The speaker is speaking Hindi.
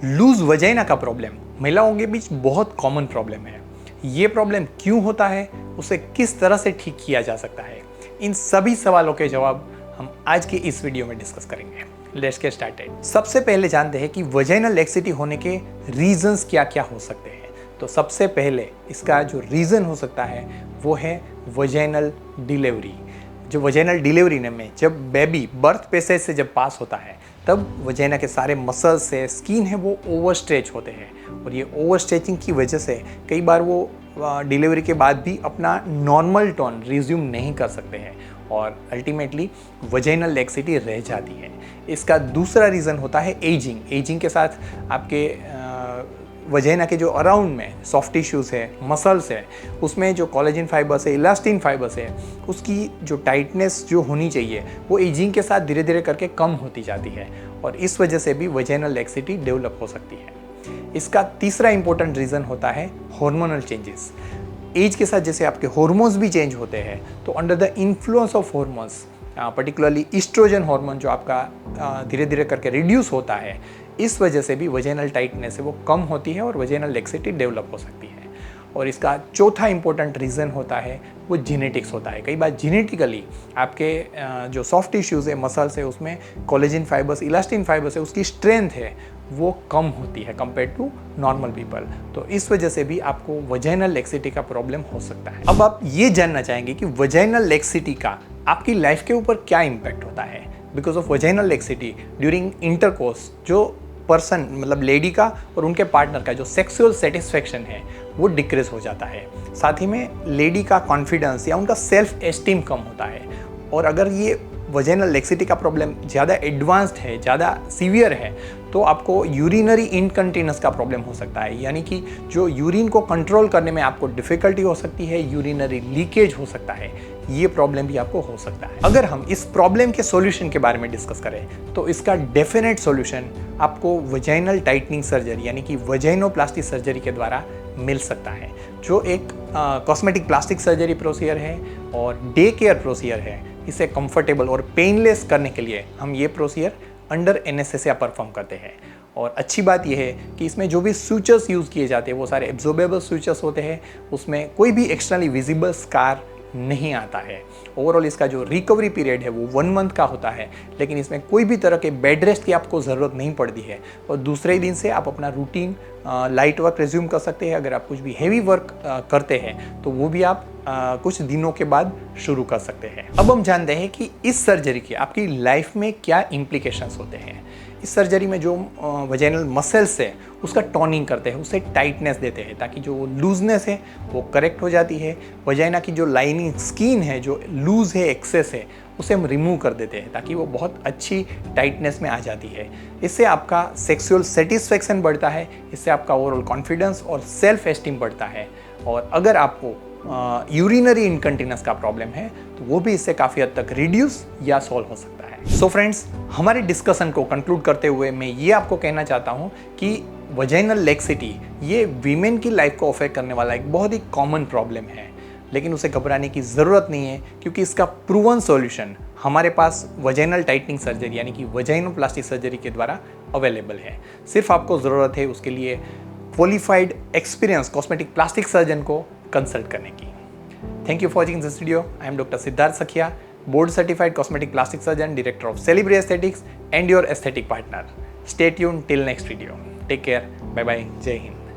लूज वजाइना का प्रॉब्लम महिलाओं के बीच बहुत कॉमन प्रॉब्लम है। ये प्रॉब्लम क्यों होता है, उसे किस तरह से ठीक किया जा सकता है, इन सभी सवालों के जवाब हम आज की इस वीडियो में डिस्कस करेंगे। Let's get started. सबसे पहले जानते हैं कि वजाइनल लैक्सिटी होने के रीजंस क्या क्या हो सकते हैं। तो सबसे पहले इसका जो रीज़न हो सकता है वो है वजाइनल डिलीवरी। जो वजाइनल डिलीवरी में जब बेबी बर्थ पैसेज से जब पास होता है तब वजाइना के सारे मसल्स से स्किन है वो ओवर स्ट्रेच होते हैं और ये ओवर स्ट्रेचिंग की वजह से कई बार वो डिलीवरी के बाद भी अपना नॉर्मल टोन रिज्यूम नहीं कर सकते हैं और अल्टीमेटली वजाइनल लैक्सिटी रह जाती है। इसका दूसरा रीज़न होता है एजिंग। एजिंग के साथ आपके वजाइना के जो अराउंड में सॉफ्ट टिश्यूज़ है, मसल्स है, उसमें जो कोलेजन फाइबर्स है, इलास्टिन फाइबर्स है, उसकी जो टाइटनेस जो होनी चाहिए वो एजिंग के साथ धीरे धीरे करके कम होती जाती है और इस वजह से भी वजाइनल लैक्सिटी डेवलप हो सकती है। इसका तीसरा इंपॉर्टेंट रीज़न होता है हार्मोनल चेंजेस। एज के साथ जैसे आपके हार्मोन्स भी चेंज होते हैं तो under the influence of hormones, particularly oestrogen hormone जो आपका धीरे धीरे करके रिड्यूस होता है, इस वजह से भी वजाइनल टाइटनेस है वो कम होती है और वजाइनल लैक्सिटी डेवलप हो सकती है। और इसका चौथा इंपॉर्टेंट रीज़न होता है वो जेनेटिक्स होता है। कई बार जेनेटिकली आपके जो सॉफ्ट टिश्यूज़ है, मसल्स है, उसमें कोलेजन फाइबर्स, इलास्टिन फाइबर्स है, उसकी स्ट्रेंथ है वो कम होती है कंपेयर टू नॉर्मल पीपल। तो इस वजह से भी आपको वजाइनल लैक्सिटी का प्रॉब्लम हो सकता है। अब आप ये जानना चाहेंगे कि वजाइनल लैक्सिटी का आपकी लाइफ के ऊपर क्या इम्पैक्ट होता है। Because of vaginal laxity during intercourse जो पर्सन मतलब लेडी का और उनके पार्टनर का जो सेक्सुअल सेटिस्फेक्शन है वो डिक्रीज हो जाता है। साथ ही में लेडी का कॉन्फिडेंस या उनका सेल्फ एस्टीम कम होता है। और अगर ये वजाइनल लैक्सिटी का प्रॉब्लम ज़्यादा एडवांस्ड है, ज़्यादा सीवियर है, तो आपको यूरिनरी इनकंटिन्यूस का प्रॉब्लम हो सकता है, यानी कि जो यूरिन को कंट्रोल करने में आपको डिफ़िकल्टी हो सकती है, यूरिनरी लीकेज हो सकता है, ये प्रॉब्लम भी आपको हो सकता है। अगर हम इस प्रॉब्लम के सॉल्यूशन के बारे में डिस्कस करें तो इसका डेफिनेट सॉल्यूशन आपको वजाइनल टाइटनिंग सर्जरी यानी कि वजाइनोप्लास्टी सर्जरी के द्वारा मिल सकता है, जो एक कॉस्मेटिक प्लास्टिक सर्जरी प्रोसीजर है और डे केयर प्रोसीजर है। इसे कंफर्टेबल और पेनलेस करने के लिए हम ये प्रोसीजर अंडर एनेस्थेसिया परफॉर्म करते हैं। और अच्छी बात यह है कि इसमें जो भी सूचर्स यूज़ किए जाते हैं वो सारे एब्जॉर्बेबल सूचर्स होते हैं, उसमें कोई भी एक्सटर्नली विजिबल स्कार नहीं आता है। ओवरऑल इसका जो रिकवरी पीरियड है वो 1 मंथ का होता है, लेकिन इसमें कोई भी तरह के बेड रेस्ट की आपको ज़रूरत नहीं पड़ती है और दूसरे ही दिन से आप अपना रूटीन लाइट वर्क रिज्यूम कर सकते हैं। अगर आप कुछ भी हेवी वर्क करते हैं तो वो भी आप कुछ दिनों के बाद शुरू कर सकते हैं। अब हम जानते हैं कि इस सर्जरी के आपकी लाइफ में क्या इम्प्लीकेशंस होते हैं। इस सर्जरी में जो वजाइनल मसल्स है उसका टोनिंग करते हैं, उसे टाइटनेस देते हैं ताकि जो लूजनेस है वो करेक्ट हो जाती है। वजाइना की जो लाइनिंग स्किन है जो लूज है, एक्सेस है, उसे हम रिमूव कर देते हैं ताकि वो बहुत अच्छी टाइटनेस में आ जाती है। इससे आपका सेक्सुअल सेटिस्फेक्शन बढ़ता है, इससे आपका ओवरऑल कॉन्फिडेंस और सेल्फ एस्टीम बढ़ता है। और अगर आपको यूरिनरी इनकंटिन्यूस का प्रॉब्लम है तो वो भी इससे काफ़ी हद तक रिड्यूस या सॉल्व हो सकता है। सो फ्रेंड्स, हमारे डिस्कशन को कंक्लूड करते हुए मैं ये आपको कहना चाहता हूँ कि वजाइनल लैक्सिटी ये वीमेन की लाइफ को अफेक्ट करने वाला एक बहुत ही कॉमन प्रॉब्लम है, लेकिन उसे घबराने की ज़रूरत नहीं है क्योंकि इसका प्रूवन सॉल्यूशन हमारे पास वजाइनल टाइटनिंग सर्जरी यानी कि वजाइनोप्लास्टी सर्जरी के द्वारा अवेलेबल है। सिर्फ आपको ज़रूरत है उसके लिए qualified experience cosmetic plastic surgeon को कंसल्ट करने की। Thank you for watching this video. I am doctor Siddharth Sakhiya, board certified cosmetic plastic surgeon, director of Celebri aesthetics and your aesthetic partner. Stay tuned till next video. Take care, bye bye, जय हिंद।